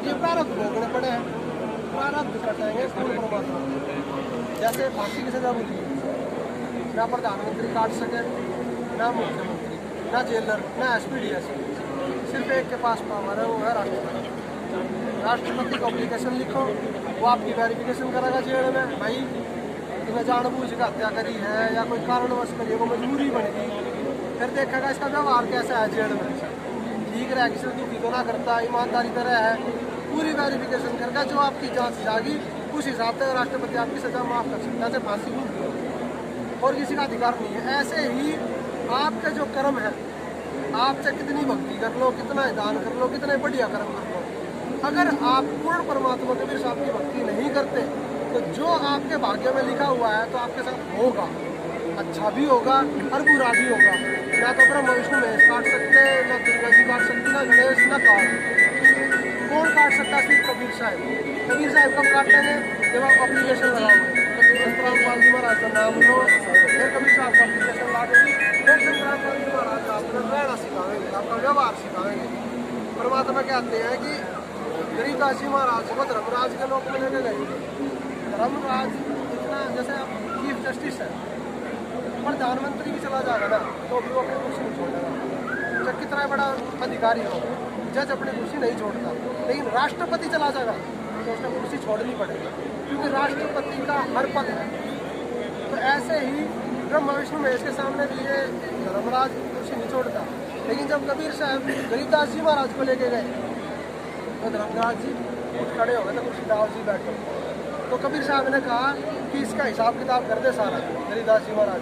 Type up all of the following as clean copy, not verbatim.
ये प्रारब्ध भोगने पड़े हैं, प्रारब्ध कटेंगे पूर्ण परमात्मा। जैसे फांसी की सजा मिली, ना प्रधानमंत्री काट सके, ना मुख्यमंत्री, ना जेलर, ना एसपीडीएस, सिर्फ एक के पास पावर है, वो है राष्ट्रपति। राष्ट्रपति को एप्लीकेशन लिखो, वो आपकी वेरिफिकेशन करेगा जेल में, भाई तुम्हें जानबूझ कर हत्या करी है या कोई कारणवश करी है, वो मजबूरी बन गई। फिर देखेगा इसका व्यवहार कैसा है जेल में, ठीक रहा, किसी दुखी तो ना करता, ईमानदारी तरह है, पूरी वेरिफिकेशन करके जो आपकी जांच जाएगी उस हिसाब से राष्ट्रपति आपकी सजा माफ कर सकता है, चाहे फांसी भी, और किसी का अधिकार नहीं है। ऐसे ही आपके जो कर्म है, आपसे कितनी भक्ति कर लो, कितना दान कर लो, कितने बढ़िया कर्म कर लो, अगर आप पूर्ण परमात्मा कबीर साहब की भक्ति नहीं करते तो जो आपके भाग्य में लिखा हुआ है तो आपके साथ होगा, अच्छा भी होगा और बुरा भी होगा। ना तो ब्रह्मा विष्णु महेश काट सकते, ना दुर्गा जी काट सकती, ना गणेश, ना काट। कौन काट सकता? सिर्फ कबीर साहब। कबीर साहब कब काटेंगे? जब आप एप्लीकेशन लगाओगे, संतरामपाल जी महाराज का नाम लो, फिर कबीर साहब का एप्लीकेशन ला देंगे, फिर संतरामपाल जी महाराज आपको रहना सिखाएंगे, आपका व्यवहार सिखाएंगे। परमात्मा कहते हैं कि गरीबदास जी महाराज को धर्मराज के लोग में लेके गए। धर्मराज इतना, जैसे आप चीफ जस्टिस है, प्रधानमंत्री भी चला जाएगा ना तो भी वो अपनी कुर्सी नहीं छोड़ेगा, चाहे कितना बड़ा अधिकारी हो, जज अपनी कुर्सी नहीं छोड़ता। लेकिन राष्ट्रपति चला जाएगा तो उसने कुर्सी छोड़नी पड़ेगी, क्योंकि राष्ट्रपति का हर पद है। तो ऐसे ही ब्रह्मा विष्णु महेश के सामने भी ये धर्मराज कुर्सी नहीं छोड़ता। लेकिन जब कबीर साहब गरीबदास जी महाराज को लेके गए तो धर्मराज जी उठ खड़े हो गए, तो कुर्सी दाव जी बैठे। तो कबीर साहब ने कहा कि इसका हिसाब किताब कर दे सारा। गरीबदास जी महाराज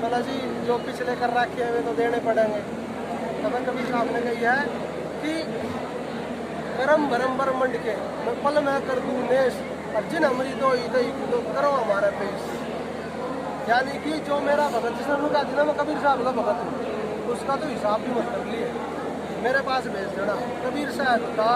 बोला जी जो पिछले कर रखे हुए तो देने पड़ेंगे। तब कबीर साहब ने कही है कि करम भरम बर मंड के मैं पल में कर दूं नेश, और जिन हमारी तो करो हमारा पेश। यानी कि जो मेरा भगत, जिसने उनका जिला मैं कबीर साहब का भगत हूँ, उसका तो हिसाब भी मत कर लिए, मेरे पास भेज देना। कबीर साहब का